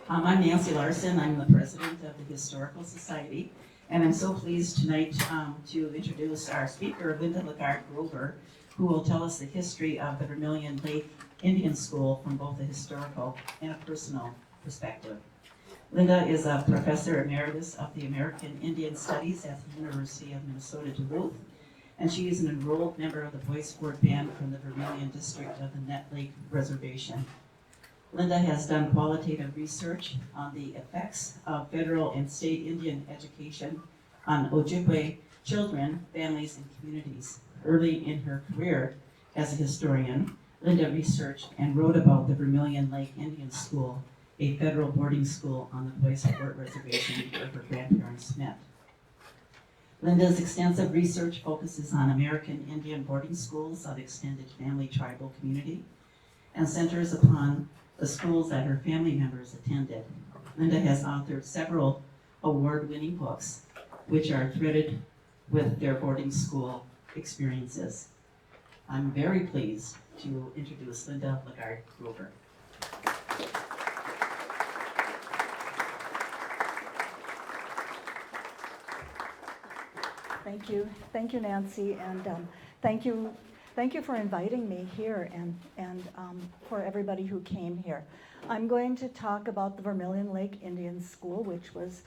I'm Nancy Larson. I'm the president of the Historical Society, and I'm so pleased tonight to introduce our speaker, Linda LeGarde Grover, who will tell us the history of the Vermilion Lake Indian School from both a historical and a personal perspective. Linda is a professor emeritus of the American Indian Studies at the University of Minnesota Duluth, and she is an enrolled member of the Voice Board Band from the Vermilion District of the Net Lake Reservation. Linda has done qualitative research on the effects of federal and state Indian education on Ojibwe children, families, and communities. Early in her career as a historian, Linda researched and wrote about the Vermilion Lake Indian School, a federal boarding school on the Voice Board Reservation where her grandparents met. Linda's extensive research focuses on American Indian boarding schools of extended family tribal community and centers upon the schools that her family members attended. Linda has authored several award-winning books, which are threaded with their boarding school experiences. I'm very pleased to introduce Linda LeGarde Grover. Thank you, Nancy, and thank you for inviting me here, and for everybody who came here. I'm going to talk about the Vermilion Lake Indian School, which was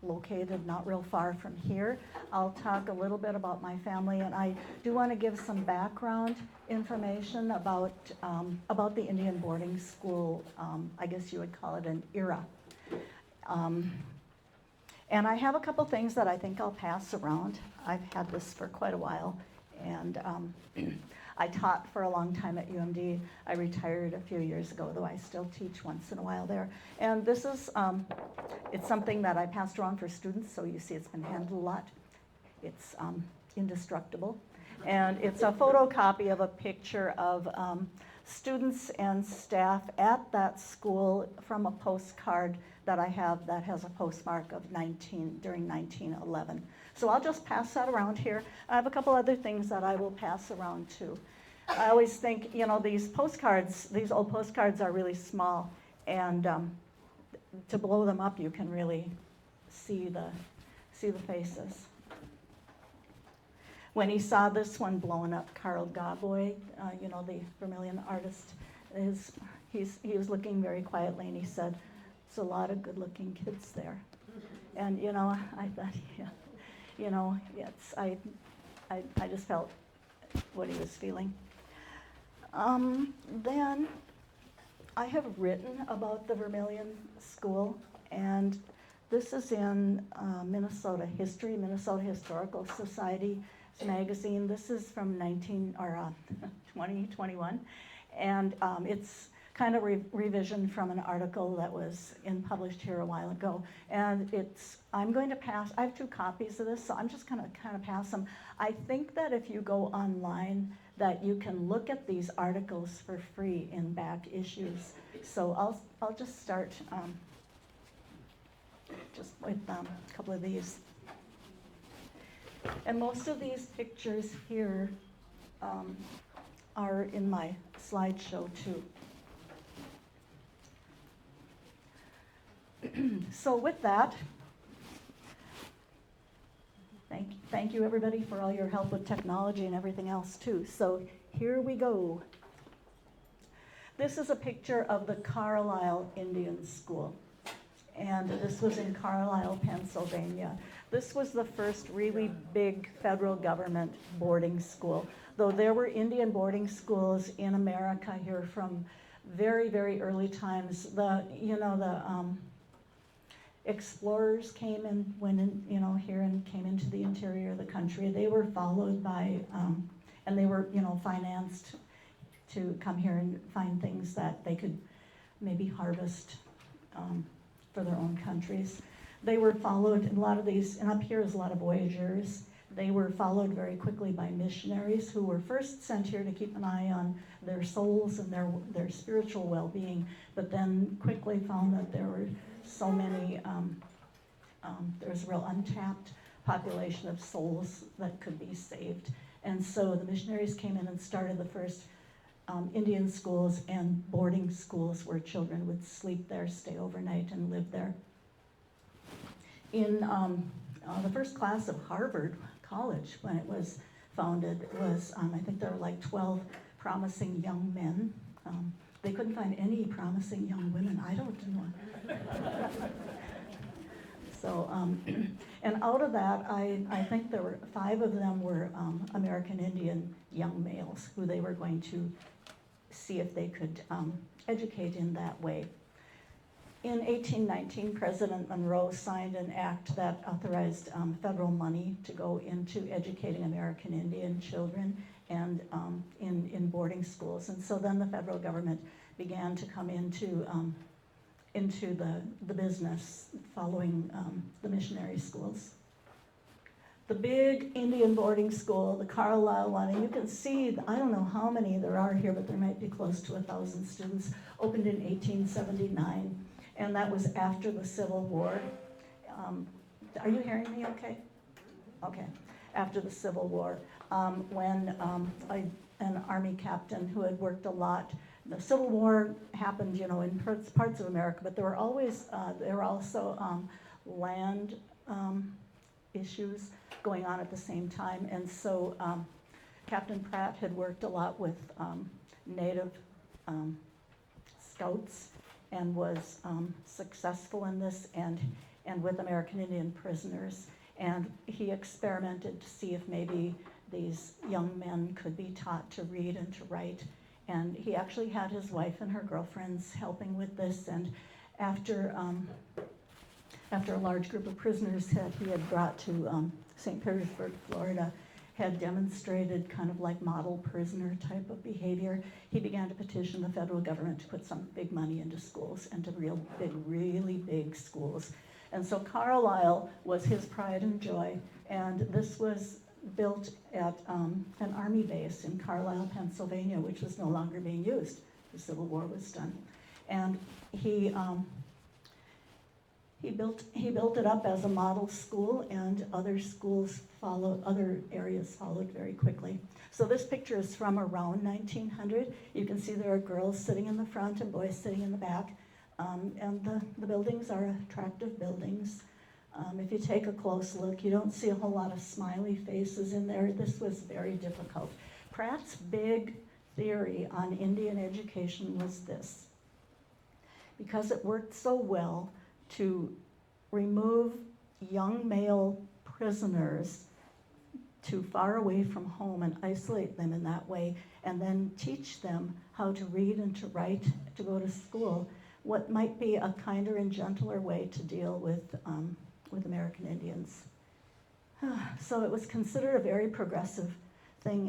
located not real far from here. I'll talk a little bit about my family, and I do want to give some background information about the Indian boarding school. I guess you would call it an era. And I have a couple things that I think I'll pass around. I've had this for quite a while, and I taught for a long time at UMD. I retired a few years ago, though I still teach once in a while there. And this is, it's something that I passed around for students, so you see it's been handled a lot. It's indestructible. And it's a photocopy of a picture of students and staff at that school from a postcard that I have that has a postmark of during 1911. So I'll just pass that around here. I have a couple other things that I will pass around too. I always think, these postcards, these old postcards are really small, and to blow them up, you can really see the faces. When he saw this one blown up, Carl Gabboy, the Vermilion artist, he was looking very quietly, and he said, "There's a lot of good-looking kids there." And I thought, I just felt what he was feeling. Then I have written about the Vermilion School, and this is in Minnesota History, Minnesota Historical Society magazine. This is from 2021, and it's kind of revision from an article that was published here a while ago. And I'm going to pass, I have 2 copies of this, so I'm just going to kind of pass them. I think that if you go online, that you can look at these articles for free in back issues. So I'll just start just with a couple of these. And most of these pictures here are in my slideshow too. So with that, thank you everybody for all your help with technology and everything else too. So here we go. This is a picture of the Carlisle Indian School, and this was in Carlisle, Pennsylvania. This was the first really big federal government boarding school, though there were Indian boarding schools in America here from very, very early times. The explorers came and went in, here and came into the interior of the country. They were followed by, and they were, financed to come here and find things that they could maybe harvest for their own countries. They were followed, a lot of these, and up here is a lot of voyageurs. They were followed very quickly by missionaries who were first sent here to keep an eye on their souls and their spiritual well-being, but then quickly found that there were so many, there was a real untapped population of souls that could be saved. And so the missionaries came in and started the first Indian schools and boarding schools where children would sleep there, stay overnight, and live there. In the first class of Harvard College, when it was founded, was I think there were like 12 promising young men. They couldn't find any promising young women. I don't know. So, and out of that, I think there were 5 of them were American Indian young males who they were going to see if they could educate in that way. In 1819, President Monroe signed an act that authorized federal money to go into educating American Indian children and in boarding schools. And so then the federal government began to come into the business following the missionary schools. The big Indian boarding school, the Carlisle one, and you can see, I don't know how many there are here, but there might be close to 1,000 students, opened in 1879, and that was after the Civil War. Are you hearing me okay? Okay. After the Civil War, when an Army captain who had worked a lot. The Civil War happened, you know, in parts of America, but there were also land issues going on at the same time, and so Captain Pratt had worked a lot with Native scouts and was successful in this, and with American Indian prisoners, and he experimented to see if maybe these young men could be taught to read and to write. And he actually had his wife and her girlfriends helping with this. And after a large group of prisoners that he had brought to St. Petersburg, Florida, had demonstrated kind of like model prisoner type of behavior, he began to petition the federal government to put some big money into schools, and to really big schools. And so Carlisle was his pride and joy, and this was built at an army base in Carlisle, Pennsylvania, which was no longer being used. The Civil War was done, and he built it up as a model school, and other schools followed. Other areas followed very quickly. So this picture is from around 1900. You can see there are girls sitting in the front and boys sitting in the back, and the buildings are attractive buildings. If you take a close look, you don't see a whole lot of smiley faces in there. This was very difficult. Pratt's big theory on Indian education was this: because it worked so well to remove young male prisoners to far away from home and isolate them in that way, and then teach them how to read and to write, to go to school, what might be a kinder and gentler way to deal with American Indians. So it was considered a very progressive thing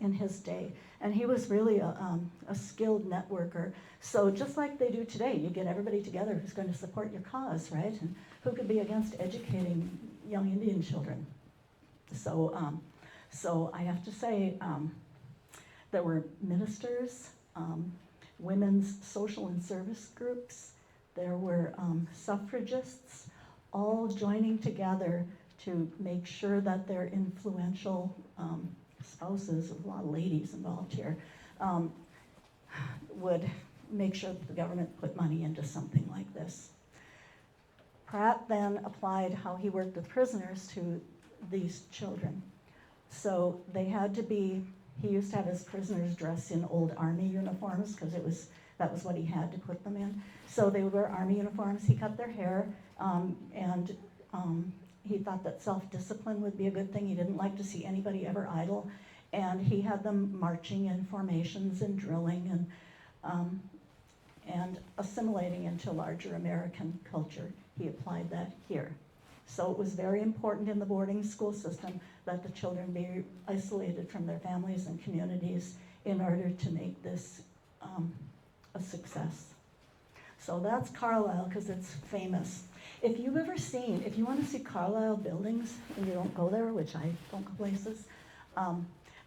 in his day, and he was really a skilled networker. So just like they do today, you get everybody together who's going to support your cause, right? And who could be against educating young Indian children? So I have to say, there were ministers, women's social and service groups, there were suffragists, all joining together to make sure that their influential spouses, a lot of ladies involved here, would make sure that the government put money into something like this. Pratt then applied how he worked with prisoners to these children. So they had to be, he used to have his prisoners dress in old army uniforms because that was what he had to put them in. So they would wear army uniforms. He cut their hair, and he thought that self-discipline would be a good thing. He didn't like to see anybody ever idle, and he had them marching in formations and drilling and assimilating into larger American culture. He applied that here. So it was very important in the boarding school system that the children be isolated from their families and communities in order to make this a success. So that's Carlisle, because it's famous. If you want to see Carlisle buildings and you don't go there, which I don't go places,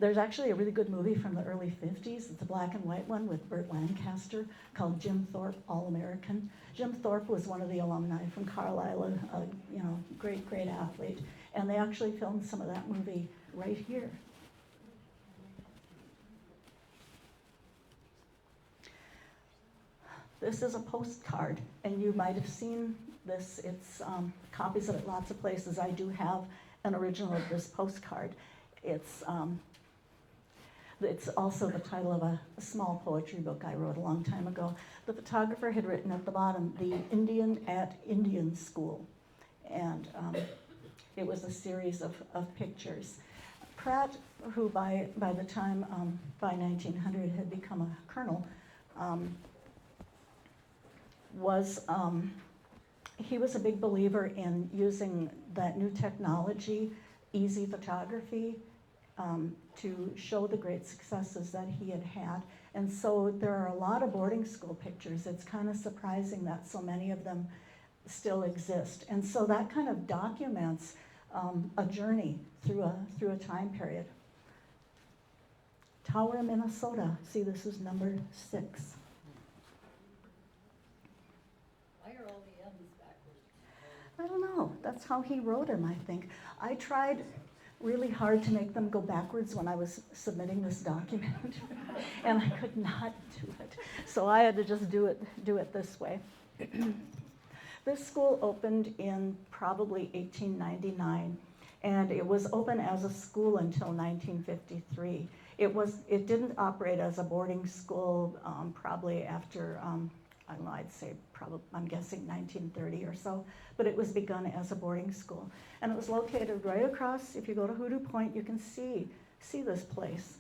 there's actually a really good movie from the early 50s. It's a black and white one with Burt Lancaster called Jim Thorpe, All-American. Jim Thorpe was one of the alumni from Carlisle, a great athlete. And they actually filmed some of that movie right here. This is a postcard, and you might have seen this. It's copies of it lots of places. I do have an original of this postcard. It's also the title of a small poetry book I wrote a long time ago. The photographer had written at the bottom, "The Indian at Indian School." And it was a series of pictures. Pratt, who by the time, by 1900 had become a colonel, he was a big believer in using that new technology, easy photography, to show the great successes that he had had. And so there are a lot of boarding school pictures. It's kind of surprising that so many of them still exist. And so that kind of documents a journey through a time period. Tower, Minnesota. See, this is number 6. Why are all the M's backwards? I don't know. That's how he wrote them, I think. I tried really hard to make them go backwards when I was submitting this document, and I could not do it. So I had to just do it this way. This school opened in probably 1899, and it was open as a school until 1953. It didn't operate as a boarding school probably after, I don't know, I'd say probably, I'm guessing 1930 or so, but it was begun as a boarding school. And it was located right across, if you go to Hoodoo Point, you can see this place.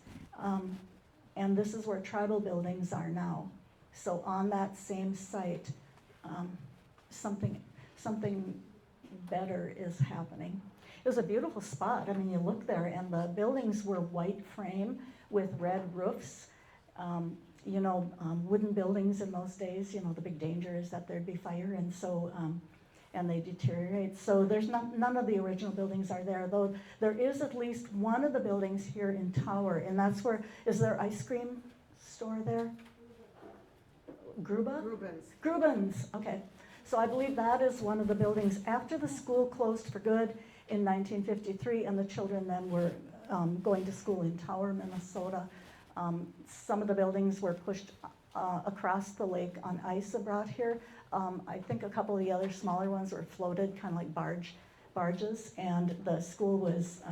And this is where tribal buildings are now. So on that same site, something better is happening. It was a beautiful spot. I mean, you look there, and the buildings were white frame with red roofs. Wooden buildings in those days, the big danger is that there'd be fire, and so, and they deteriorate. So there's none of the original buildings are there, though there is at least one of the buildings here in Tower, and that's where, is there ice cream store there? Gruba? Grubens, okay. So I believe that is one of the buildings after the school closed for good in 1953, and the children then were going to school in Tower, Minnesota. Some of the buildings were pushed across the lake on ice and brought here. I think a couple of the other smaller ones were floated, kind of like barges, and the school was,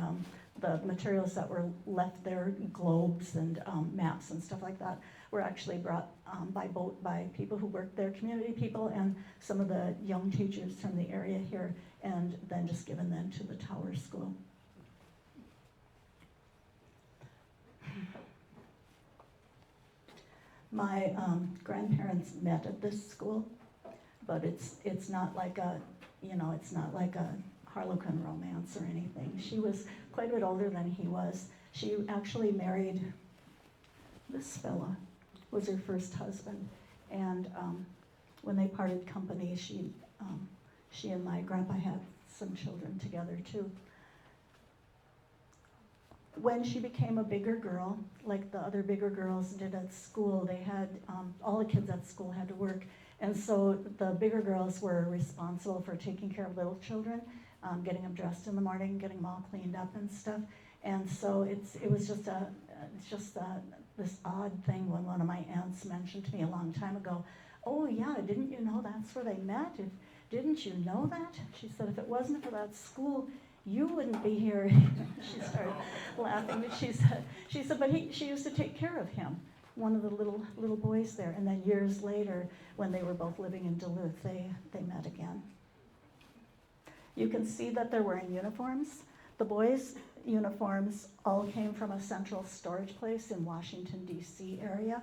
the materials that were left there, globes and maps and stuff like that, were actually brought by boat by people who worked there, community people, and some of the young teachers from the area here, and then just given then to the Tower School. My grandparents met at this school, but it's not like a, it's not like a Harlequin romance or anything. She was quite a bit older than he was. She actually married this fella, was her first husband, and when they parted company, she and my grandpa had some children together too. When she became a bigger girl, like the other bigger girls did at school, they had, all the kids at school had to work. And so the bigger girls were responsible for taking care of little children, getting them dressed in the morning, getting them all cleaned up and stuff. And so it was just this odd thing when one of my aunts mentioned to me a long time ago, "Oh yeah, didn't you know that's where they met? Didn't you know that?" She said, "If it wasn't for that school, you wouldn't be here." She started laughing, but she said, but she used to take care of him, one of the little boys there. And then years later, when they were both living in Duluth, they met again. You can see that they're wearing uniforms. The boys' uniforms all came from a central storage place in Washington, D.C. area.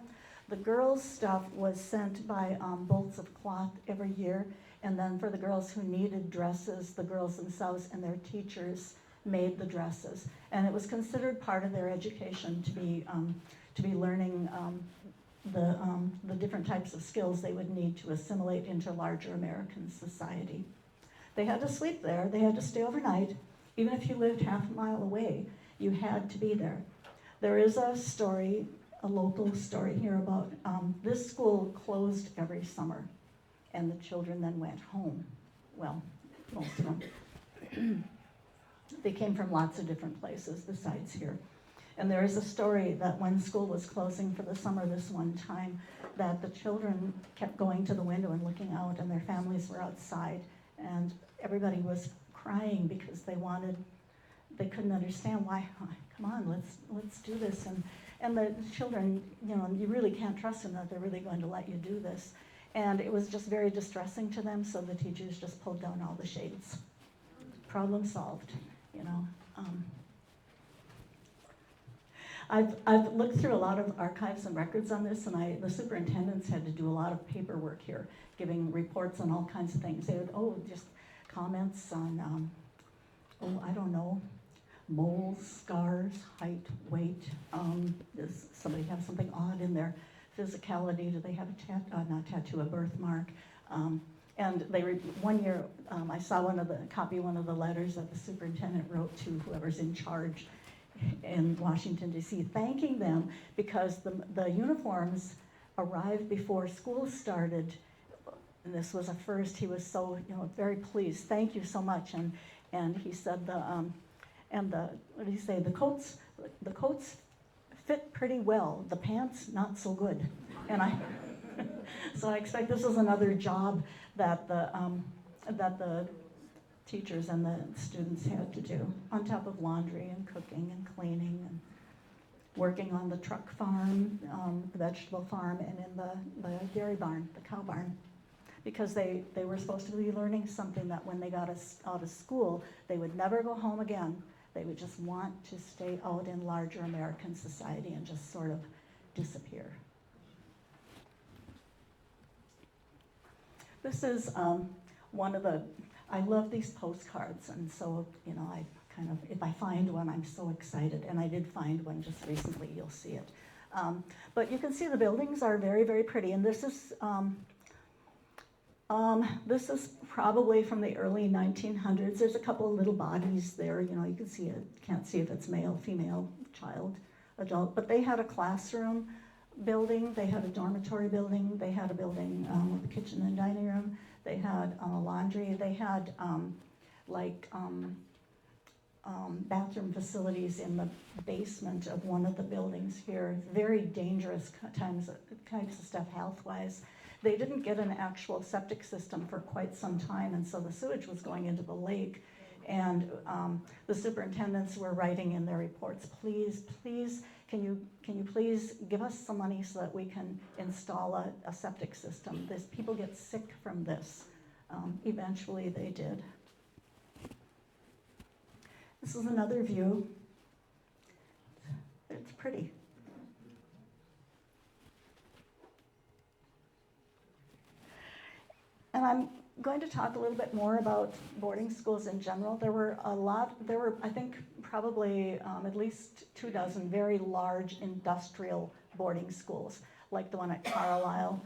The girls' stuff was sent by bolts of cloth every year. And then for the girls who needed dresses, the girls themselves and their teachers made the dresses. And it was considered part of their education to be learning the different types of skills they would need to assimilate into larger American society. They had to sleep there. They had to stay overnight. Even if you lived half a mile away, you had to be there. There is a story, a local story here about this school closed every summer. And the children then went home. Well, most of them. They came from lots of different places besides here. And there is a story that when school was closing for the summer this one time, that the children kept going to the window and looking out, and their families were outside. And everybody was crying because they couldn't understand why. Oh, come on, let's do this. And the children, you really can't trust them that they're really going to let you do this. And it was just very distressing to them, so the teachers just pulled down all the shades. Problem solved, I've looked through a lot of archives and records on this, and the superintendents had to do a lot of paperwork here, giving reports on all kinds of things. They would, just comments on, I don't know, moles, scars, height, weight. Does somebody have something odd in their physicality? Do they have a birthmark? And one year, I saw one of the letters that the superintendent wrote to whoever's in charge in Washington, D.C., thanking them because the uniforms arrived before school started. And this was a first. He was so, very pleased. Thank you so much. And he said what did he say? The coats fit pretty well. The pants, not so good. And so I expect this is another job that the teachers and the students had to do, on top of laundry and cooking and cleaning and working on the truck farm, the vegetable farm, and in the dairy barn, the cow barn. Because they were supposed to be learning something that when they got out of school, they would never go home again. They would just want to stay out in larger American society and just sort of disappear. This is one of I love these postcards, and so, if I find one, I'm so excited, and I did find one just recently, you'll see it. But you can see the buildings are very, very pretty, and this is probably from the early 1900s. There's a couple of little bodies there, you can see it, can't see if it's male, female, child, adult, but they had a classroom building, they had a dormitory building, they had a building with a kitchen and dining room, they had a laundry, they had bathroom facilities in the basement of one of the buildings here. Very dangerous types of stuff health-wise. They didn't get an actual septic system for quite some time, and so the sewage was going into the lake. And the superintendents were writing in their reports, please, can you please give us some money so that we can install a septic system? People get sick from this. Eventually they did. This is another view. It's pretty. And I'm going to talk a little bit more about boarding schools in general. There were, I think, probably at least 24 very large industrial boarding schools, like the one at Carlisle.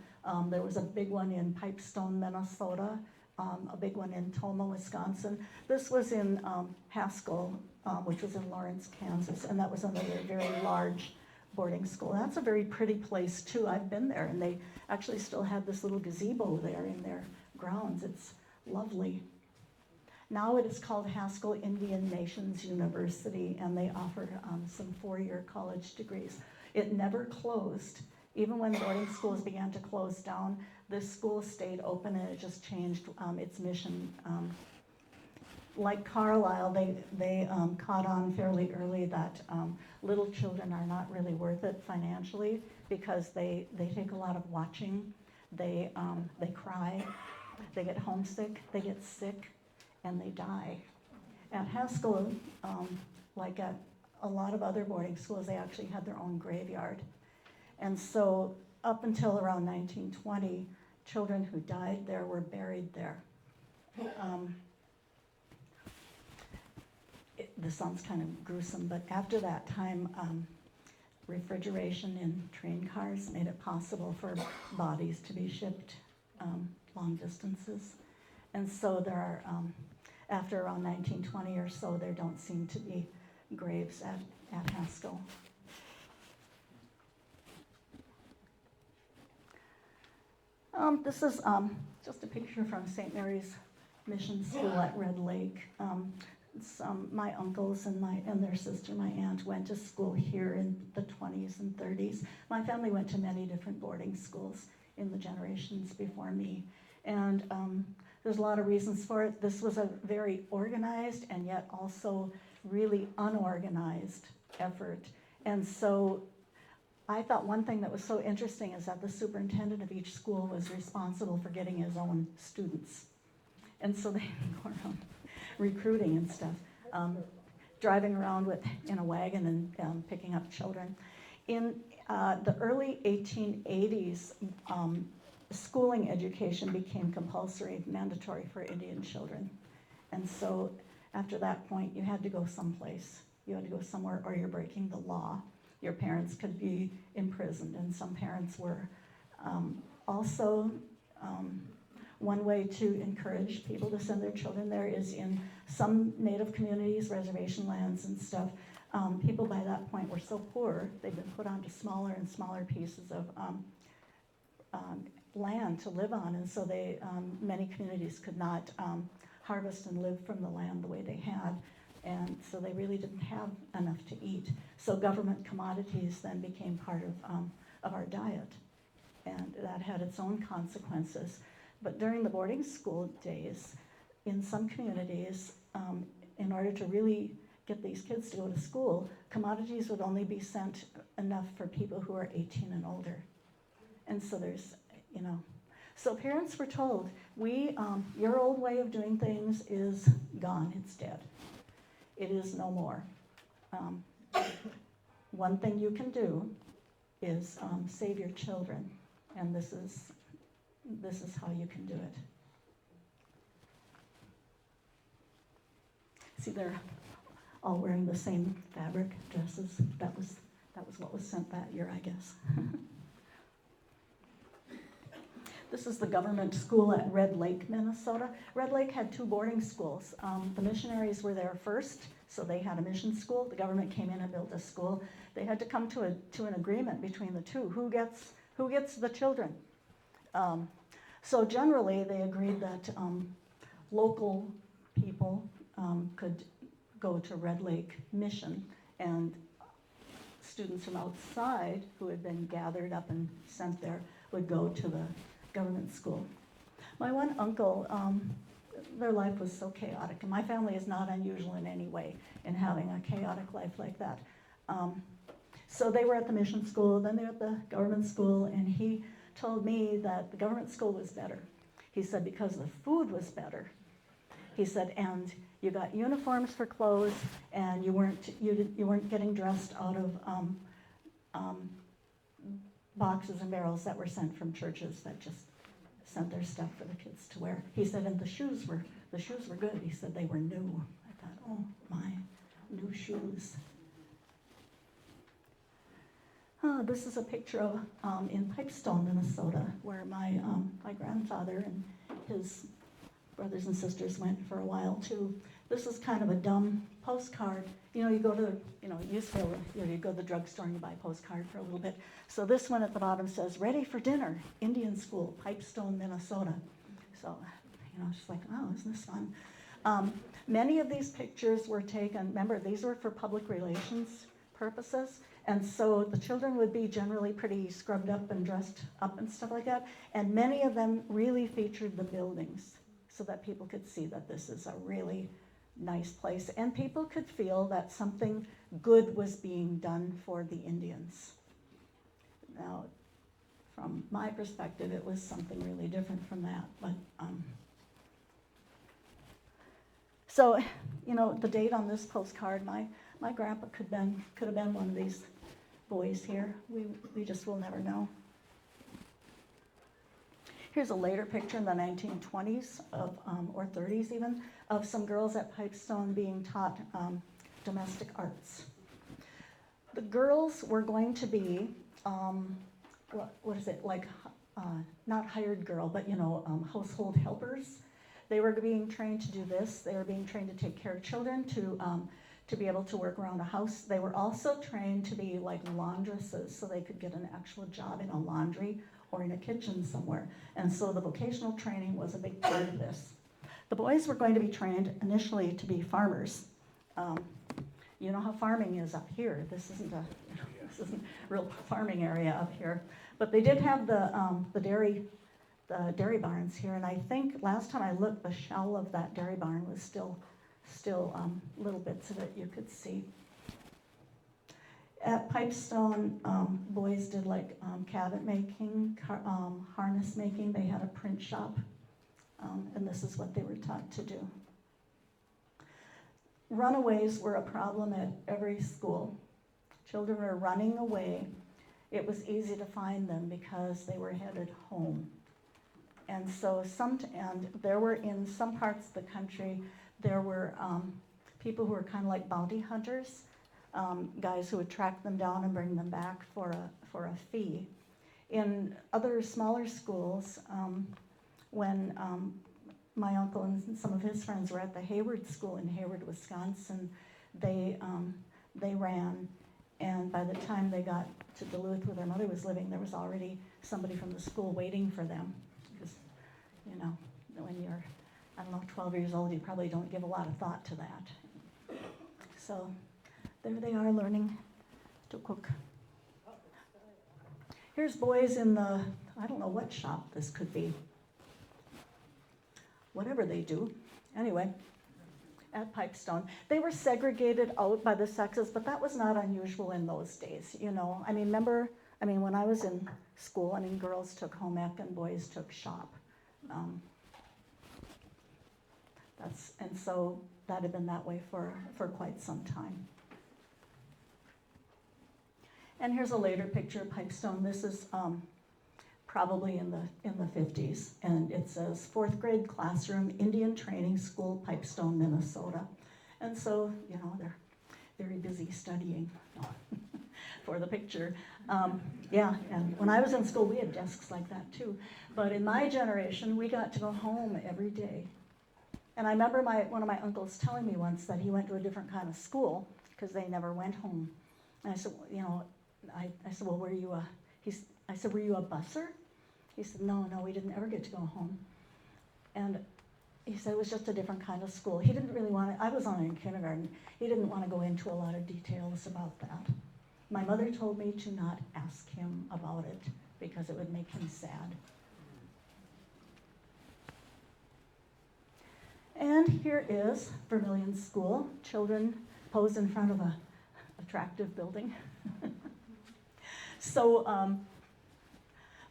There was a big one in Pipestone, Minnesota, a big one in Toma, Wisconsin. This was in Haskell, which was in Lawrence, Kansas, and that was another very large boarding school. That's a very pretty place too. I've been there, and they actually still have this little gazebo there in their grounds. It's lovely. Now it is called Haskell Indian Nations University, and they offer some 4-year college degrees. It never closed. Even when boarding schools began to close down, this school stayed open, and it just changed its mission. Like Carlisle, they caught on fairly early that little children are not really worth it financially because they take a lot of watching. They cry, they get homesick, they get sick, and they die. At Haskell, like at a lot of other boarding schools, they actually had their own graveyard. And so up until around 1920, children who died there were buried there. This sounds kind of gruesome, but after that time, refrigeration in train cars made it possible for bodies to be shipped long distances. And so there are, after around 1920 or so, there don't seem to be graves at Haskell. This is just a picture from St. Mary's Mission School at Red Lake. my uncles and their sister, my aunt, went to school here in the 20s and 30s. My family went to many different boarding schools in the generations before me. And there's a lot of reasons for it. This was a very organized and yet also really unorganized effort. And so I thought one thing that was so interesting is that the superintendent of each school was responsible for getting his own students. And so they go around recruiting and stuff, driving around in a wagon and picking up children. In the early 1880s, schooling education became compulsory, mandatory for Indian children. And so after that point, you had to go someplace. You had to go somewhere or you're breaking the law. Your parents could be imprisoned, and some parents were. Also, one way to encourage people to send their children there is in some Native communities, reservation lands and stuff. People by that point were so poor, they'd been put onto smaller and smaller pieces of land to live on, and so many communities could not harvest and live from the land the way they had, and so they really didn't have enough to eat. So government commodities then became part of our diet, and that had its own consequences. But during the boarding school days, in some communities, in order to really get these kids to go to school, commodities would only be sent enough for people who are 18 and older. And so so parents were told, your old way of doing things is gone, it's dead. It is no more. One thing you can do is save your children, and this is how you can do it. See, they're all wearing the same fabric dresses. That was what was sent that year, I guess. This is the government school at Red Lake, Minnesota. Red Lake had 2 boarding schools. The missionaries were there first, so they had a mission school. The government came in and built a school. They had to come to an agreement between the two. Who gets the children? So generally, they agreed that local people could go to Red Lake Mission, and students from outside who had been gathered up and sent there would go to the government school. My one uncle, their life was so chaotic, and my family is not unusual in any way in having a chaotic life like that. So they were at the mission school, then they were at the government school, and he told me that the government school was better. He said because the food was better. He said, and you got uniforms for clothes, and you weren't getting dressed out of boxes and barrels that were sent from churches that just sent their stuff for the kids to wear. He said, and the shoes were good. He said they were new. I thought, oh my, new shoes. This is a picture of in Pipestone, Minnesota, where my grandfather and his brothers and sisters went for a while too. This is kind of a dumb postcard. You go to, you go to the drugstore and you buy a postcard for a little bit. So this one at the bottom says, "Ready for dinner, Indian School, Pipestone, Minnesota." So, just like, oh, isn't this fun? Many of these pictures were taken, remember, these were for public relations purposes. And so the children would be generally pretty scrubbed up and dressed up and stuff like that. And many of them really featured the buildings so that people could see that this is a really nice place. And people could feel that something good was being done for the Indians. Now, from my perspective, it was something really different from that. But so, the date on this postcard, my grandpa could have been one of these boys here. We just will never know. Here's a later picture in the 1920s or 30s even, of some girls at Pipestone being taught domestic arts. The girls were going to be, what is it, like, not hired girl, but household helpers. They were being trained to do this. They were being trained to take care of children, to be able to work around a house. They were also trained to be like laundresses, so they could get an actual job in a laundry or in a kitchen somewhere. And so the vocational training was a big part of this. The boys were going to be trained initially to be farmers. You know how farming is up here. This isn't a real farming area up here. But they did have the dairy barns here, and I think last time I looked, the shell of that dairy barn was still little bits of it you could see. At Pipestone, boys did like cabinet making, harness making. They had a print shop, and this is what they were taught to do. Runaways were a problem at every school. Children were running away. It was easy to find them because they were headed home. And so and there were in some parts of the country, there were people who were kind of like bounty hunters, guys who would track them down and bring them back for a fee. In other smaller schools, when my uncle and some of his friends were at the Hayward School in Hayward, Wisconsin, they ran, and by the time they got to Duluth where their mother was living, there was already somebody from the school waiting for them. Because, you know, when you're, 12 years old, you probably don't give a lot of thought to that. So there they are learning to cook. Here's boys in the, I don't know what shop this could be. Whatever they do. Anyway, at Pipestone. They were segregated out by the sexes, but that was not unusual in those days, you know. I mean, when I was in school, girls took home ec and boys took shop. And so that had been that way for quite some time. And here's a later picture of Pipestone. This is probably in the 50s, and it says 4th grade classroom, Indian Training School, Pipestone, Minnesota. And so, you know, they're very busy studying for the picture. Yeah, and when I was in school, we had desks like that too. But in my generation, we got to go home every day. And I remember one of my uncles telling me once that he went to a different kind of school because they never went home. And I said, well, you know, I said, well, were you a busser? He said, no, we didn't ever get to go home. And he said it was just a different kind of school. He didn't really want to, I was only in kindergarten, he didn't want to go into a lot of details about that. My mother told me to not ask him about it because it would make him sad. And here is Vermilion School. Children pose in front of an attractive building. So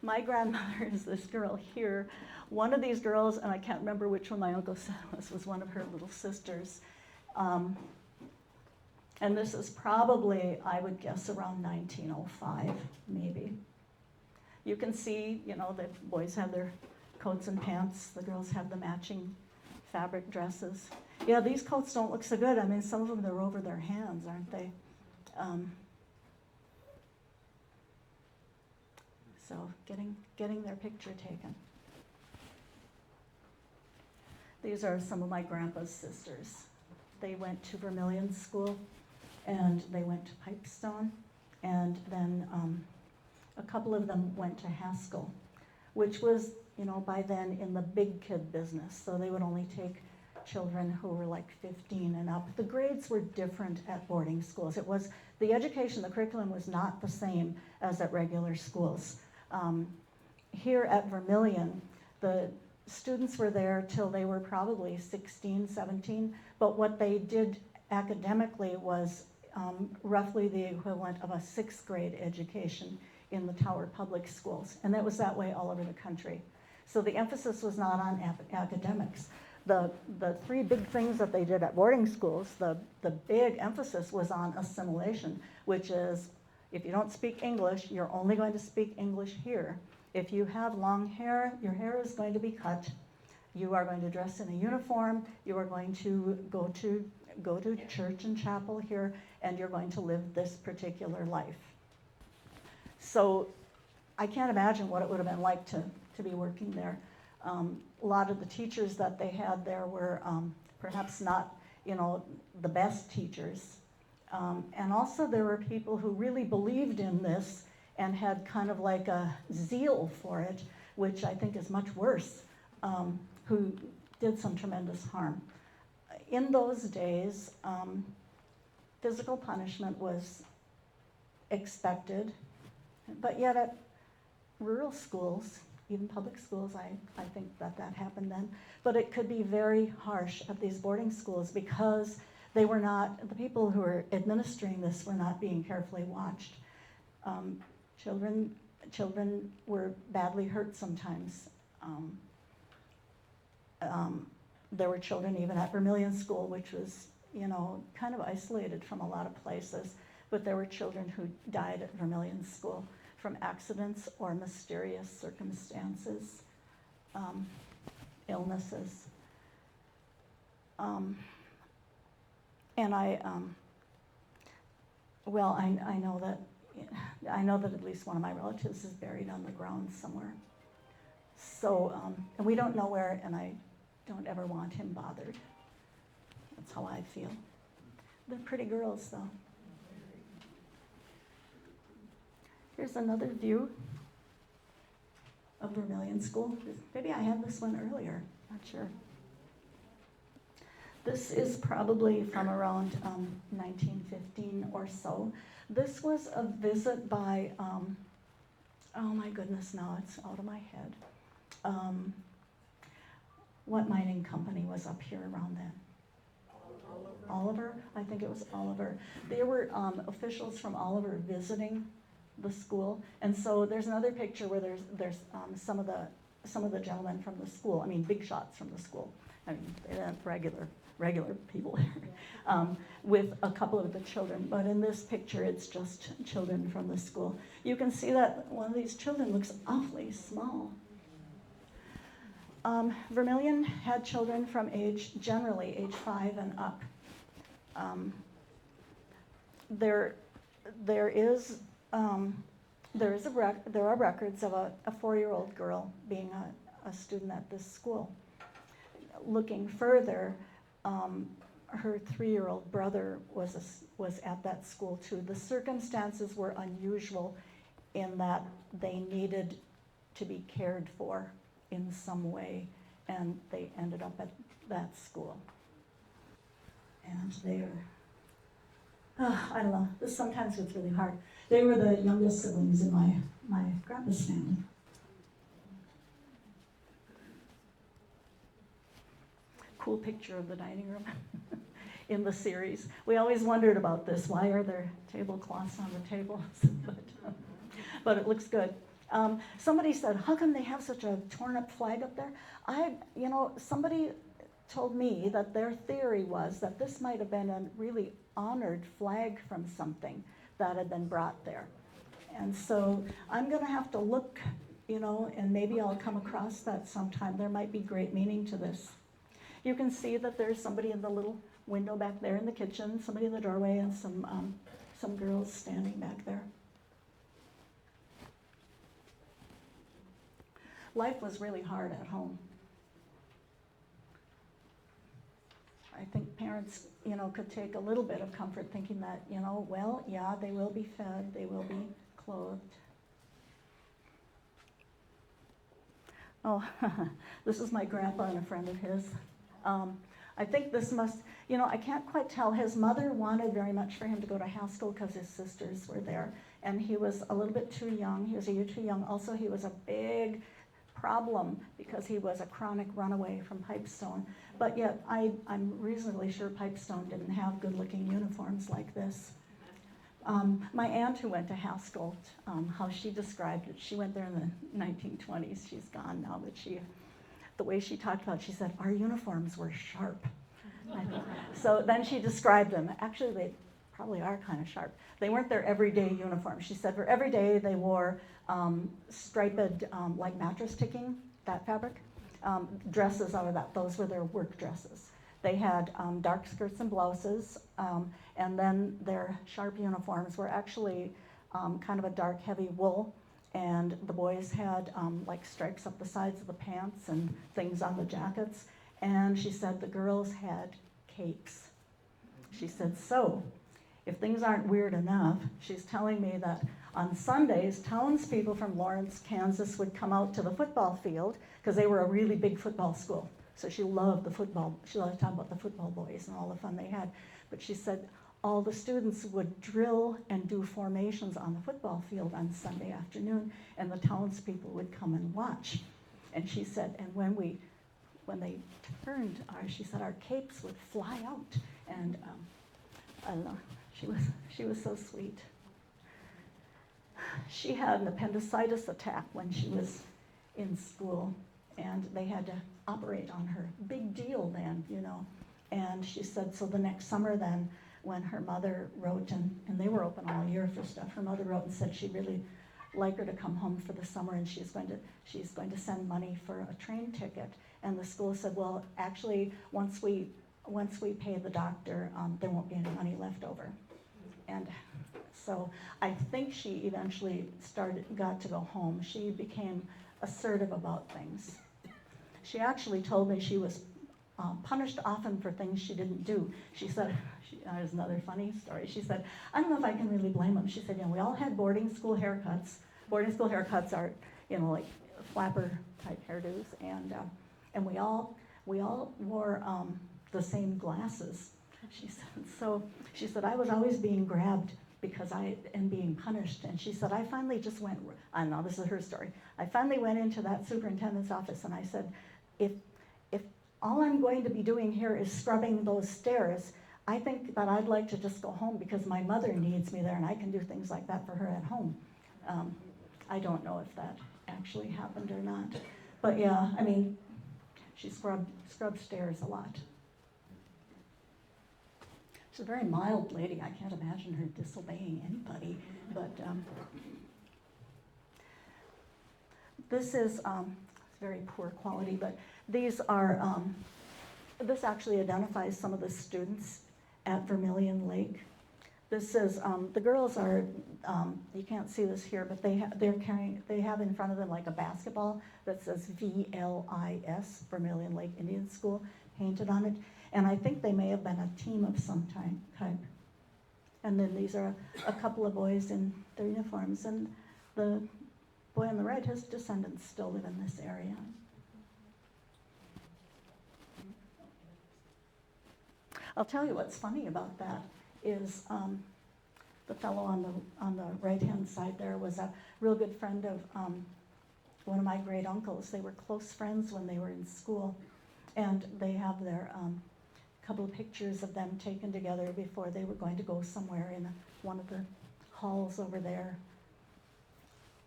my grandmother is this girl here. One of these girls, and I can't remember which one my uncle said was one of her little sisters. And this is probably, I would guess, around 1905, maybe. You can see, you know, the boys have their coats and pants. The girls have the matching fabric dresses. Yeah, these coats don't look so good. Some of them, they're over their hands, aren't they? So getting their picture taken. These are some of my grandpa's sisters. They went to Vermilion School, and they went to Pipestone, and then a couple of them went to Haskell, which was, you know, by then in the big kid business. So they would only take children who were like 15 and up. The grades were different at boarding schools. It was, the education, the curriculum was not the same as at regular schools. Here at Vermilion, the students were there till they were probably 16, 17, but what they did academically was roughly the equivalent of a 6th grade education in the Tower public schools, and that was that way all over the country. So the emphasis was not on academics. The three big things that they did at boarding schools, the big emphasis was on assimilation, which is, if you don't speak English, you're only going to speak English here. If you have long hair, your hair is going to be cut. You are going to dress in a uniform. You are going to go to church and chapel here, and you're going to live this particular life. So I can't imagine what it would have been like to be working there. A lot of the teachers that they had there were perhaps not, you know, the best teachers. And also there were people who really believed in this and had kind of like a zeal for it, which I think is much worse, who did some tremendous harm. In those days, physical punishment was expected, but yet at rural schools, even public schools, I think that happened then, but it could be very harsh at these boarding schools because they were not, the people who were administering this were not being carefully watched. Children were badly hurt sometimes. There were children even at Vermilion School, which was, kind of isolated from a lot of places, but there were children who died at Vermilion School from accidents or mysterious circumstances, illnesses. And I know that at least one of my relatives is buried on the ground somewhere. So, and we don't know where, and I don't ever want him bothered. That's how I feel. They're pretty girls, though. Here's another view of Vermilion School. Maybe I had this one earlier, not sure. This is probably from around 1915 or so. This was a visit by, oh my goodness, now it's out of my head. What mining company was up here around then? Oliver? I think it was Oliver. There were officials from Oliver visiting the school, and so there's another picture where there's some of the gentlemen from the school. I mean, big shots from the school. I mean, they weren't regular people there, with a couple of the children. But in this picture, it's just children from the school. You can see that one of these children looks awfully small. Vermilion had children from generally age 5 and up. There are records of a 4-year-old girl being a student at this school. Looking further, her 3-year-old brother was at that school too. The circumstances were unusual in that they needed to be cared for in some way, and they ended up at that school. And they are, I don't know, this sometimes gets really hard. They were the youngest siblings in my grandpa's family. Cool picture of the dining room in the series. We always wondered about this. Why are there tablecloths on the tables? But it looks good. Somebody said, how come they have such a torn up flag up there? Somebody told me that their theory was that this might have been a really honored flag from something that had been brought there. And so I'm going to have to look, and maybe I'll come across that sometime. There might be great meaning to this. You can see that there's somebody in the little window back there in the kitchen, somebody in the doorway, and some girls standing back there. Life was really hard at home. I think parents, could take a little bit of comfort thinking that, well, yeah, they will be fed, they will be clothed. Oh, this is my grandpa and a friend of his. I think this must, I can't quite tell. His mother wanted very much for him to go to Haskell because his sisters were there, and he was a little bit too young. He was a year too young. Also, he was a big problem because he was a chronic runaway from Pipestone. But yet, I'm reasonably sure Pipestone didn't have good-looking uniforms like this. My aunt who went to Haskell, how she described it, she went there in the 1920s. She's gone now, but the way she talked about it, she said, our uniforms were sharp. So then she described them. Actually, they probably are kind of sharp. They weren't their everyday uniforms. She said for every day they wore striped, like mattress ticking, that fabric, dresses out of that. Those were their work dresses. They had dark skirts and blouses, and then their sharp uniforms were actually kind of a dark, heavy wool, and the boys had like stripes up the sides of the pants and things on the jackets, and she said the girls had capes. She said, so, if things aren't weird enough, she's telling me that on Sundays, townspeople from Lawrence, Kansas would come out to the football field because they were a really big football school. So she loved the football. She loved talking about the football boys and all the fun they had. But she said all the students would drill and do formations on the football field on Sunday afternoon, and the townspeople would come and watch. And she said, and when they turned, she said our capes would fly out. And I don't know, she was so sweet. She had an appendicitis attack when she was in school, and they had to operate on her. Big deal then, you know. And she said, so the next summer then, when her mother wrote, and they were open all year for stuff, her mother wrote and said she'd really like her to come home for the summer, and she's going to send money for a train ticket. And the school said, well, actually, once we pay the doctor, there won't be any money left over. And so I think she eventually got to go home. She became assertive about things. She actually told me she was punished often for things she didn't do. She said, there's another funny story. She said, I don't know if I can really blame them. She said, we all had boarding school haircuts. Boarding school haircuts are, like flapper type hairdos, and we all wore the same glasses. She said I was always being grabbed because and being punished. And she said I finally just went. I know this is her story. I finally went into that superintendent's office and I said, if all I'm going to be doing here is scrubbing those stairs, I think that I'd like to just go home because my mother needs me there and I can do things like that for her at home. I don't know if that actually happened or not. But yeah, I mean, she scrubbed stairs a lot. She's a very mild lady. I can't imagine her disobeying anybody. But this is very poor quality, but these are, this actually identifies some of the students at Vermilion Lake. This is, the girls are, you can't see this here, but they have in front of them like a basketball that says VLIS, Vermilion Lake Indian School, painted on it. And I think they may have been a team of some type. And then these are a couple of boys in their uniforms. And the boy on the right, his descendants still live in this area. I'll tell you what's funny about that is the fellow on the right-hand side there was a real good friend of one of my great uncles. They were close friends when they were in school, and they have their couple of pictures of them taken together before they were going to go somewhere in one of the halls over there.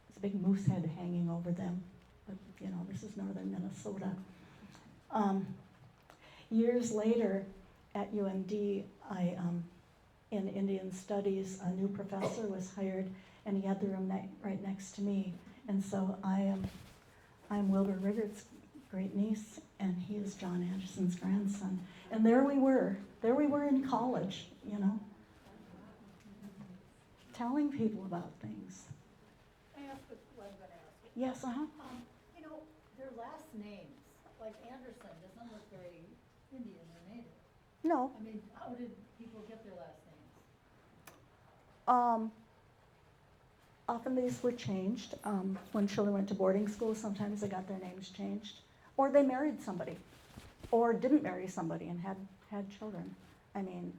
There's a big moose head hanging over them, but this is northern Minnesota. Years later, at UMD, in Indian Studies, a new professor was hired, and he had the room right next to me. And so I'm Wilbur Riggert's great niece, and he is John Anderson's grandson. And there we were in college, telling people about things. I asked what I'm gonna ask. Yes, Their last names, like Anderson, doesn't look very Indian or native. No. I mean, how did people get their last names? Often these were changed. When children went to boarding school, sometimes they got their names changed. Or they married somebody, or didn't marry somebody and had children. I mean,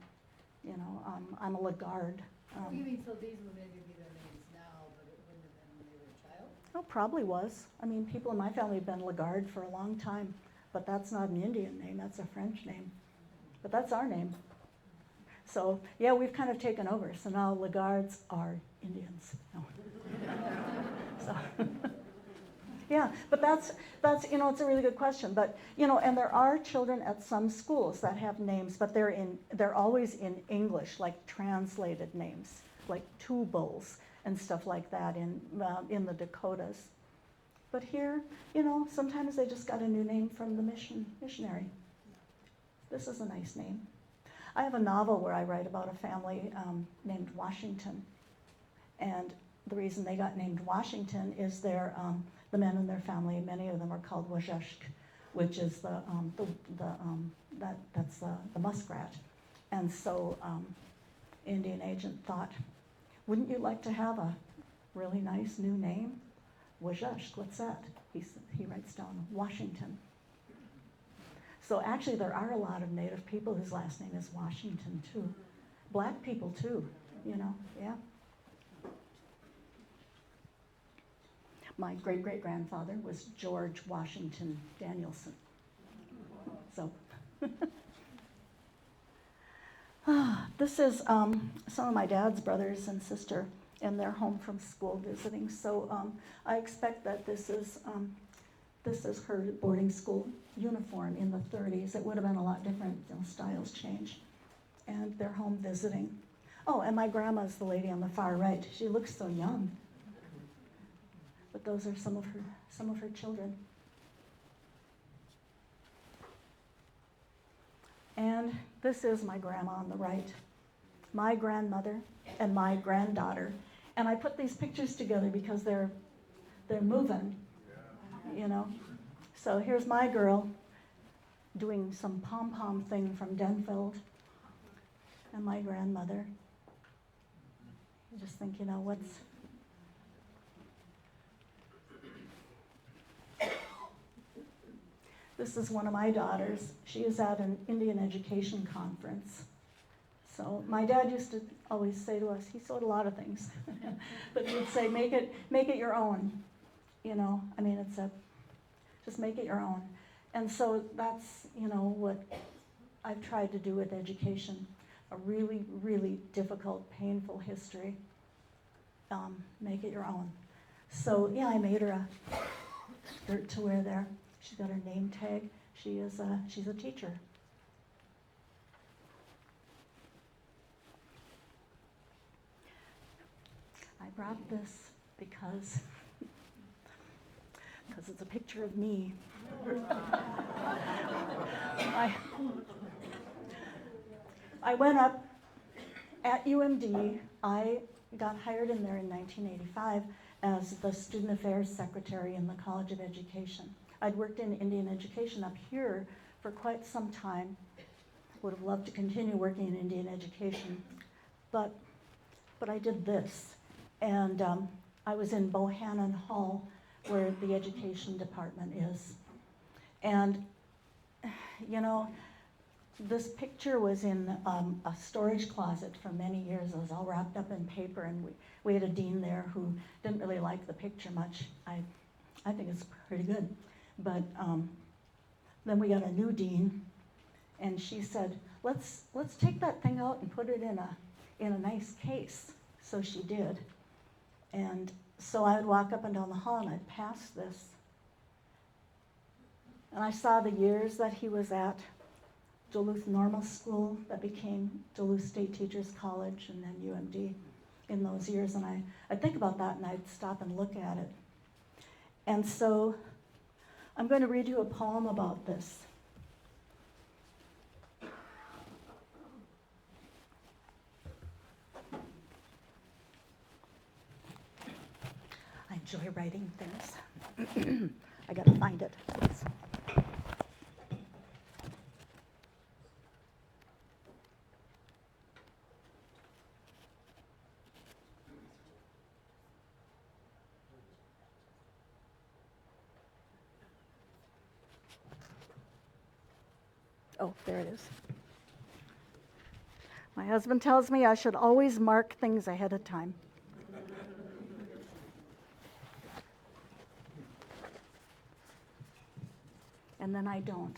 I'm a LeGarde. You mean, so these would maybe be their names now, but it wouldn't have been when they were a child? Oh, probably was. I mean, people in my family have been LeGarde for a long time, but that's not an Indian name, that's a French name. But that's our name. So, yeah, we've kind of taken over. So now LeGardes are Indians. No. So, yeah, but that's it's a really good question. But, and there are children at some schools that have names, but they're always in English, like translated names, like Tubuls and stuff like that in the Dakotas. But here, sometimes they just got a new name from the missionary. This is a nice name. I have a novel where I write about a family named Washington. And the reason they got named Washington is the men in their family, many of them are called Wajeshk, which is the muskrat. And so Indian agent thought, wouldn't you like to have a really nice new name? Wajeshk, what's that? He writes down Washington. So actually there are a lot of Native people whose last name is Washington too. Black people too, yeah. My great-great-grandfather was George Washington Danielson. So, this is some of my dad's brothers and sister, and they're home from school visiting. So I expect that this is her boarding school uniform in the 30s. It would have been a lot different, styles change. And they're home visiting. Oh, and my grandma's the lady on the far right. She looks so young. But those are some of her children. And this is my grandma on the right, my grandmother and my granddaughter. And I put these pictures together because they're moving, So here's my girl doing some pom-pom thing from Denfeld, and my grandmother. You just think, what's... This is one of my daughters. She is at an Indian education conference. So my dad used to always say to us, he sewed a lot of things, but he would say, make it your own. Just make it your own. And so that's, what I've tried to do with education. A really, really difficult, painful history. Make it your own. So yeah, I made her a skirt to wear there. She's got her name tag. She's a teacher. I brought this because it's a picture of me. I went up at UMD. I got hired in there in 1985 as the Student Affairs Secretary in the College of Education. I'd worked in Indian education up here for quite some time. Would have loved to continue working in Indian education, but I did this. And I was in Bohannon Hall, where the education department is. And, this picture was in a storage closet for many years. It was all wrapped up in paper, and we had a dean there who didn't really like the picture much. I think it's pretty good. But then we got a new dean, and she said, let's take that thing out and put it in a nice case. So she did. And so I would walk up and down the hall, and I'd pass this. And I saw the years that he was at Duluth Normal School that became Duluth State Teachers College, and then UMD in those years. And I'd think about that, and I'd stop and look at it. And so I'm going to read you a poem about this. I enjoy writing things. I gotta find it. Oh, there it is. My husband tells me I should always mark things ahead of time. And then I don't.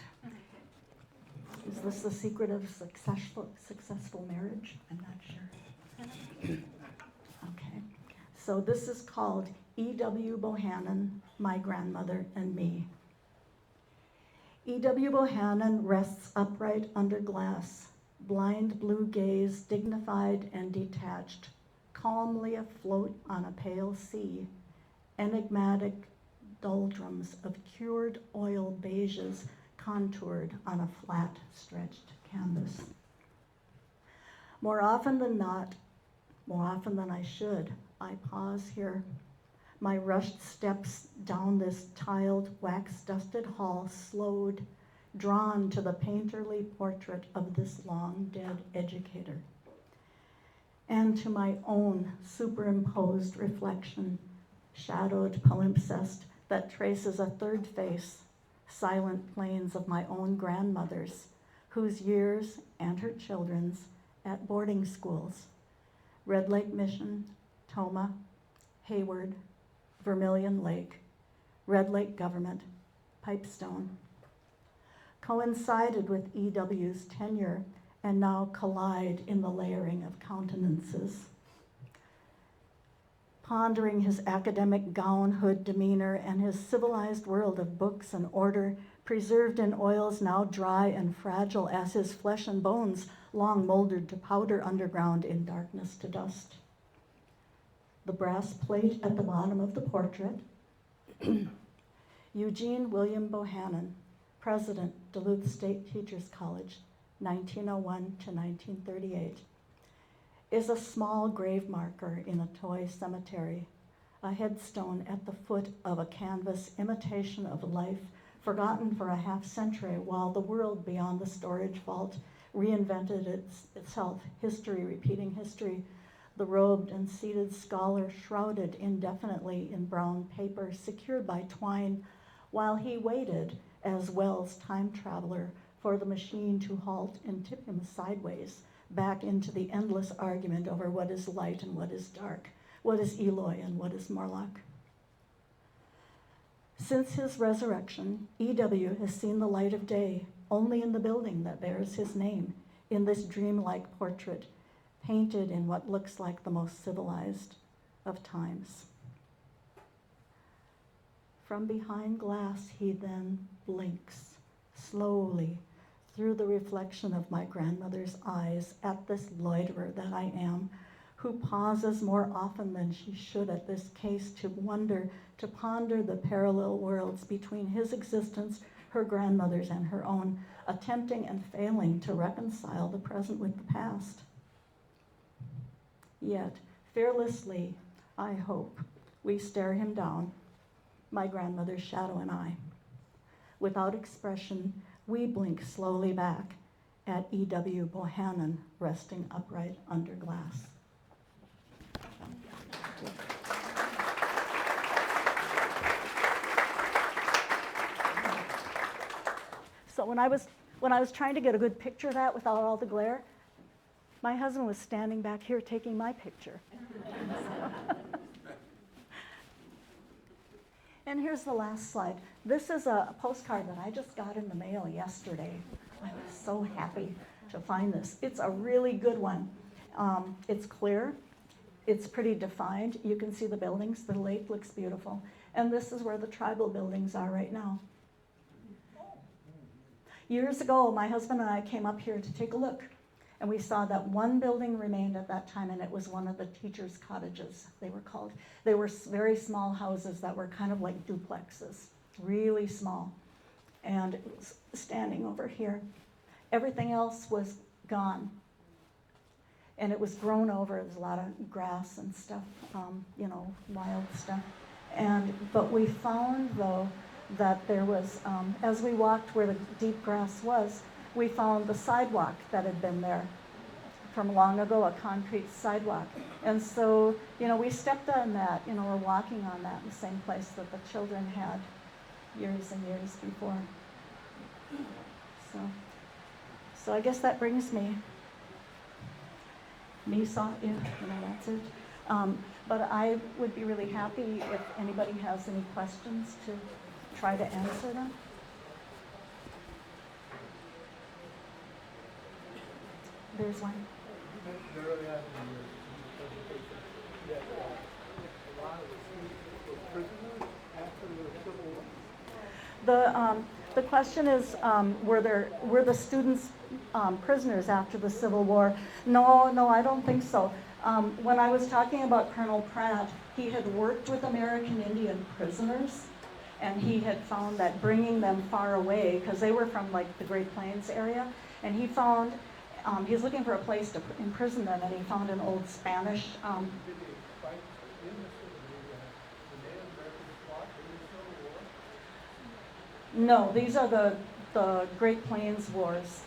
Is this the secret of successful marriage? I'm not sure. Okay. So this is called E.W. Bohannon, My Grandmother and Me. E.W. Bohannon rests upright under glass, blind blue gaze, dignified and detached, calmly afloat on a pale sea, enigmatic doldrums of cured oil beiges contoured on a flat, stretched canvas. More often than not, more often than I should, I pause here. My rushed steps down this tiled, wax-dusted hall slowed, drawn to the painterly portrait of this long-dead educator, and to my own superimposed reflection, shadowed palimpsest that traces a third face, silent plains of my own grandmother's, whose years and her children's at boarding schools, Red Lake Mission, Tomah, Hayward, Vermilion Lake, Red Lake Government, Pipestone, coincided with E.W.'s tenure and now collide in the layering of countenances. Pondering his academic gown hood demeanor and his civilized world of books and order, preserved in oils now dry and fragile as his flesh and bones, long moldered to powder underground in darkness to dust. The brass plate at the bottom of the portrait, Eugene William Bohannon, President, Duluth State Teachers College, 1901 to 1938, is a small grave marker in a toy cemetery, a headstone at the foot of a canvas imitation of life forgotten for a half century while the world beyond the storage vault reinvented itself, history repeating history, the robed and seated scholar shrouded indefinitely in brown paper secured by twine while he waited as Wells' time traveler for the machine to halt and tip him sideways back into the endless argument over what is light and what is dark, what is Eloi and what is Morlock. Since his resurrection, E.W. has seen the light of day only in the building that bears his name, in this dreamlike portrait, painted in what looks like the most civilized of times. From behind glass, he then blinks, slowly, through the reflection of my grandmother's eyes at this loiterer that I am, who pauses more often than she should at this case to wonder, to ponder the parallel worlds between his existence, her grandmother's, and her own, attempting and failing to reconcile the present with the past. Yet, fearlessly, I hope, we stare him down, my grandmother's shadow and I. Without expression, we blink slowly back at E.W. Bohannon resting upright under glass. So when I was trying to get a good picture of that without all the glare, my husband was standing back here taking my picture. And here's the last slide. This is a postcard that I just got in the mail yesterday. I was so happy to find this. It's a really good one. It's clear. It's pretty defined. You can see the buildings. The lake looks beautiful. And this is where the tribal buildings are right now. Years ago, my husband and I came up here to take a look. And we saw that one building remained at that time, and it was one of the teachers' cottages, they were called. They were very small houses that were kind of like duplexes, really small. And it was standing over here. Everything else was gone. And it was grown over. There's a lot of grass and stuff, wild stuff. But we found, though, that there was, as we walked where the deep grass was, we found the sidewalk that had been there from long ago, a concrete sidewalk. And so, we stepped on that, we're walking on that in the same place that the children had years and years before. So I guess that brings me that's it. But I would be really happy if anybody has any questions to try to answer them. There's one. Early on in your presentation, that a lot of the students were prisoners after the Civil War? The question is, were the students prisoners after the Civil War? No, I don't think so. When I was talking about Colonel Pratt, he had worked with American Indian prisoners, and he had found that bringing them far away, because they were from like the Great Plains area, and he found, he was looking for a place to imprison them, and he found an old Spanish. Did they fight in the Native Americans fought in the Civil War? No, these are the Great Plains Wars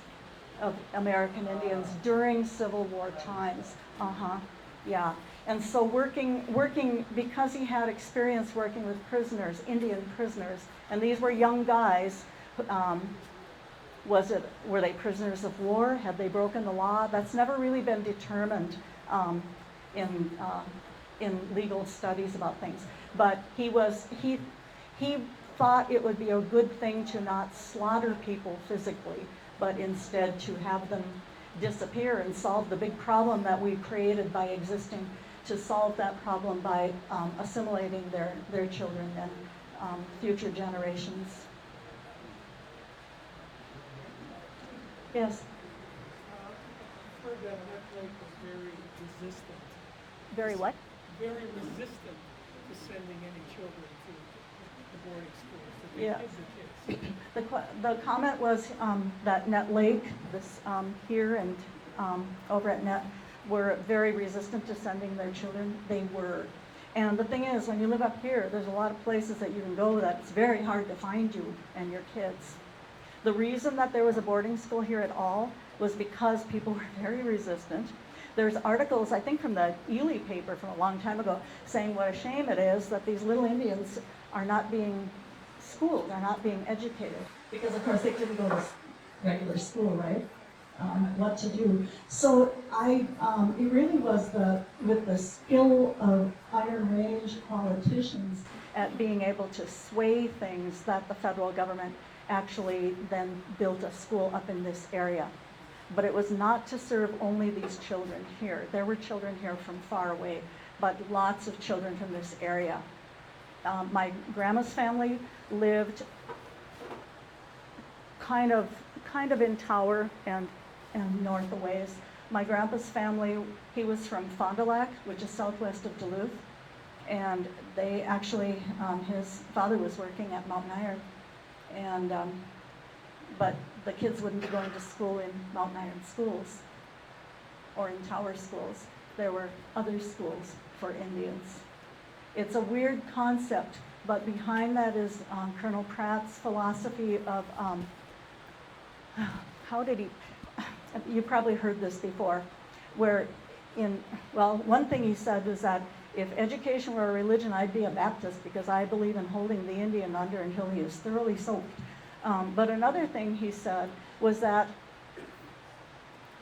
of American Indians during Civil War times. Yeah. And so working because he had experience working with prisoners, Indian prisoners, and these were young guys, Were they prisoners of war? Had they broken the law? That's never really been determined in legal studies about things. But he thought it would be a good thing to not slaughter people physically, but instead to have them disappear and solve the big problem that we created by existing, to solve that problem by assimilating their children and future generations. Yes, I've heard that Lake was very resistant. very what? Very resistant to sending any children to the boarding schools. That they Yeah. hid the kids. The comment was that Net Lake, this here and over at Net, were very resistant to sending their children. They were. And the thing is, when you live up here, there's a lot of places that you can go that it's very hard to find you and your kids. The reason that there was a boarding school here at all was because people were very resistant. There's articles, I think from the Ely paper from a long time ago, saying what a shame it is that these little Indians are not being schooled, are not being educated. Because of course they couldn't go to regular school, right? What to do. So it really was with the skill of Iron Range politicians at being able to sway things that the federal government actually then built a school up in this area. But it was not to serve only these children here. There were children here from far away, but lots of children from this area. My grandma's family lived kind of in Tower and north a ways. My grandpa's family, he was from Fond du Lac, which is southwest of Duluth, and they actually, his father was working at Mountain Iron, and but the kids wouldn't be going to school in Mountain Iron schools or in Tower schools. There were other schools for Indians. It's a weird concept, but behind that is Colonel Pratt's philosophy of how did he, you probably heard this before, where one thing he said was that if education were a religion, I'd be a Baptist because I believe in holding the Indian under until he is thoroughly soaked. But another thing he said was that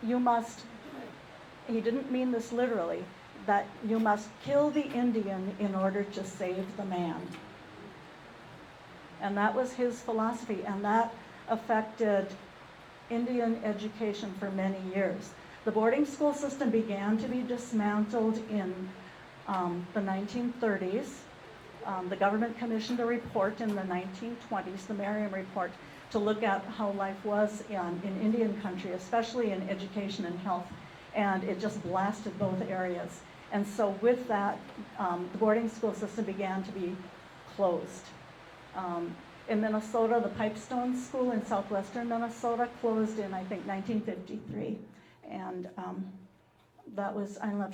you must, he didn't mean this literally, that you must kill the Indian in order to save the man. And that was his philosophy, and that affected Indian education for many years. The boarding school system began to be dismantled in the 1930s. The government commissioned a report in the 1920s, the Merriam Report, to look at how life was in Indian country, especially in education and health, and it just blasted both areas. And so with that, the boarding school system began to be closed. In Minnesota, the Pipestone School in southwestern Minnesota closed in, I think, 1953. And that was, I don't know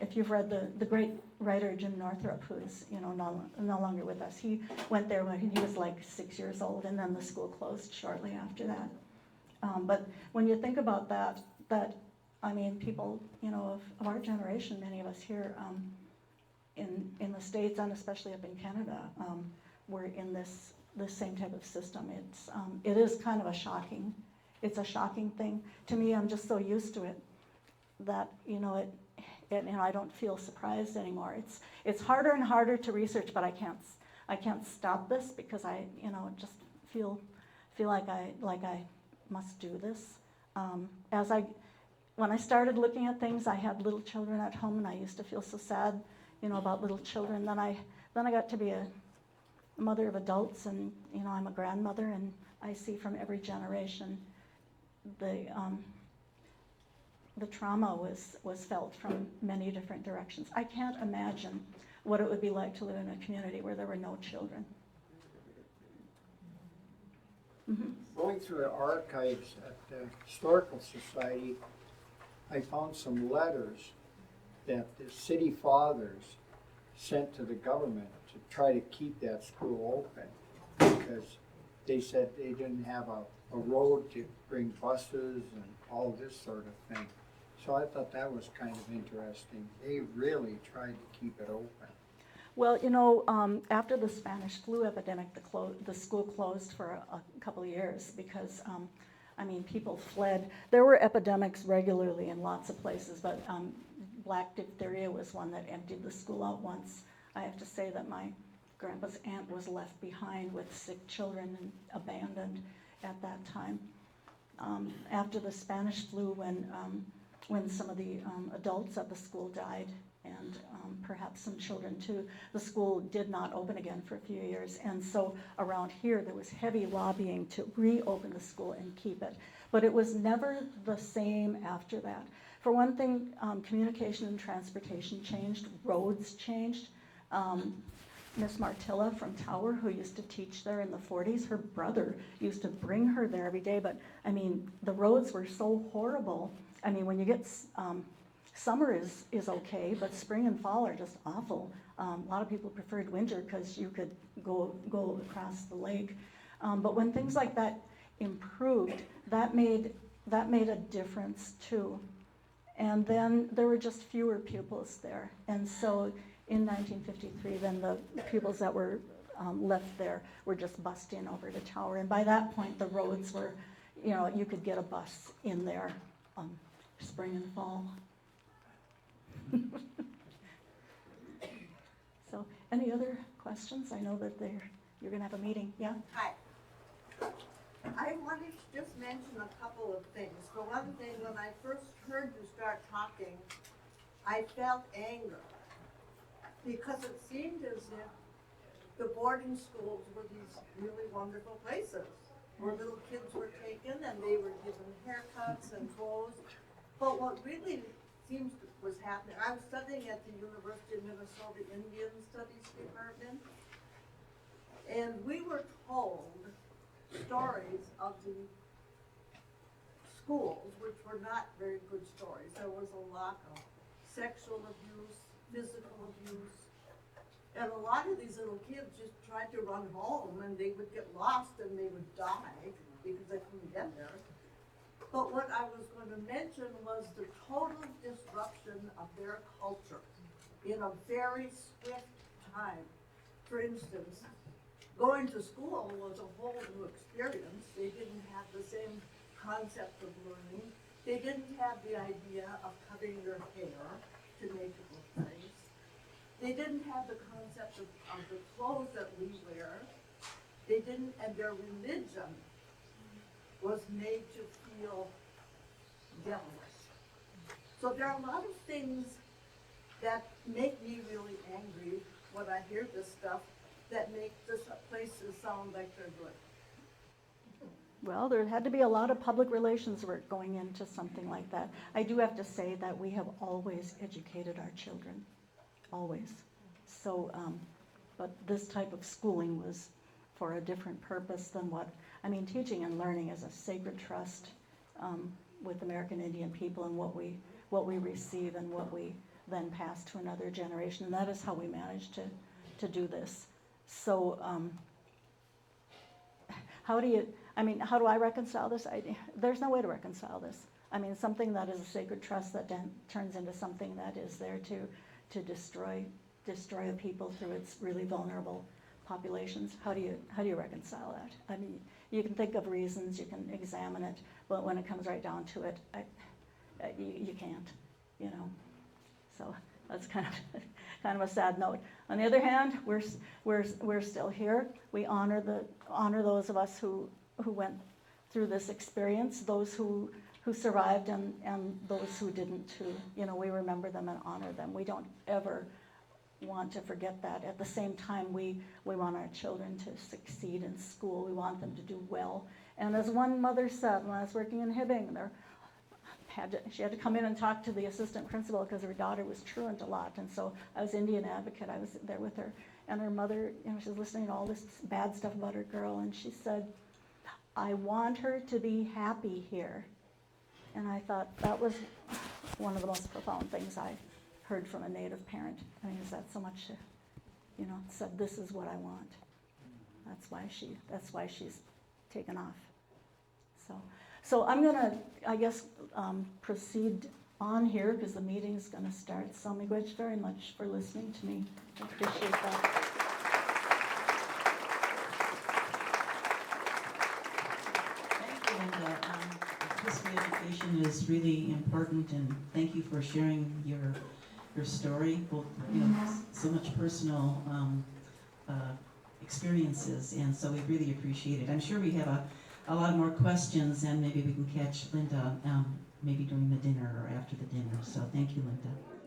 if you've read the great writer Jim Northrup, who's no longer with us. He went there when he was like 6 years old, and then the school closed shortly after that. But when you think about that I mean, people of our generation, many of us here in the States and especially up in Canada, were in this same type of system. It is kind of a shocking thing to me. I'm just so used to it that I don't feel surprised anymore. It's harder and harder to research, but I can't stop this because I just feel like I must do this. When I started looking at things, I had little children at home, and I used to feel so sad, about little children. Then I got to be a mother of adults, and I'm a grandmother, and I see from every generation the trauma was felt from many different directions. I can't imagine what it would be like to live in a community where there were no children. Mm-hmm. Going through the archives at the Historical Society, I found some letters that the city fathers sent to the government to try to keep that school open because they said they didn't have a road to bring buses and all this sort of thing. So I thought that was kind of interesting. They really tried to keep it open. Well, after the Spanish flu epidemic, the school closed for a couple of years because, people fled. There were epidemics regularly in lots of places, but black diphtheria was one that emptied the school out once. I have to say that my grandpa's aunt was left behind with sick children and abandoned at that time. After the Spanish flu, when some of the adults at the school died, and perhaps some children too, the school did not open again for a few years. And so around here, there was heavy lobbying to reopen the school and keep it. But it was never the same after that. For one thing, communication and transportation changed, roads changed. Miss Martilla from Tower, who used to teach there in the 40s, her brother used to bring her there every day. But the roads were so horrible. When you get summer is okay, but spring and fall are just awful. A lot of people preferred winter because you could go across the lake. But when things like that improved, that made a difference too. And then there were just fewer pupils there. And so in 1953, then the pupils that were left there were just bussed in over to Tower. And by that point, the roads were, you could get a bus in there spring and fall. So, any other questions? I know that you're going to have a meeting. Yeah? Hi. I wanted to just mention a couple of things. For one thing, when I first heard you start talking, I felt anger because it seemed as if the boarding schools were these really wonderful places where little kids were taken and they were given haircuts and clothes. But what really was happening, I was studying at the University of Minnesota Indian Studies Department, and we were told stories of the schools, which were not very good stories. There was a lot of sexual abuse, physical abuse, and a lot of these little kids just tried to run home and they would get lost and they would die because they couldn't get there. But what I was going to mention was the total disruption of their culture in a very swift time. For instance, going to school was a whole new experience. They didn't have the same concept of learning. They didn't have the idea of cutting their hair to make it look nice. They didn't have the concept of the clothes that we wear. They didn't, and their religion was made to feel devilish. So there are a lot of things that make me really angry when I hear this stuff that make the places sound like they're good. Well, there had to be a lot of public relations work going into something like that. I do have to say that we have always educated our children, always. So, but this type of schooling was for a different purpose than teaching and learning is a sacred trust with American Indian people, and what we receive and what we then pass to another generation. And that is how we managed to do this. So how do I reconcile this? There's no way to reconcile this. Something that is a sacred trust that then turns into something that is there to destroy a people through its really vulnerable populations. How do you reconcile that? You can think of reasons, you can examine it, but when it comes right down to it, you can't, So that's kind of a sad note. On the other hand, we're still here. We honor those of us who went through this experience, those who survived and those who didn't too. We remember them and honor them. We don't ever want to forget that. At the same time, we want our children to succeed in school. We want them to do well. And as one mother said when I was working in Hibbing, she had to come in and talk to the assistant principal because her daughter was truant a lot. And so I was Indian advocate. I was there with her. And her mother, she was listening to all this bad stuff about her girl. And she said, "I want her to be happy here." And I thought that was one of the most profound things I heard from a Native parent. Is that so much, said, "This is what I want." That's why she's taken off. So I'm gonna, I guess, proceed on here because the meeting's going to start. So miigwech very much for listening to me. I appreciate that. Thank you, Linda. History education is really important, and thank you for sharing your story. Well, so much personal experiences, and so we really appreciate it. I'm sure we have a lot more questions, and maybe we can catch Linda maybe during the dinner or after the dinner. So thank you, Linda.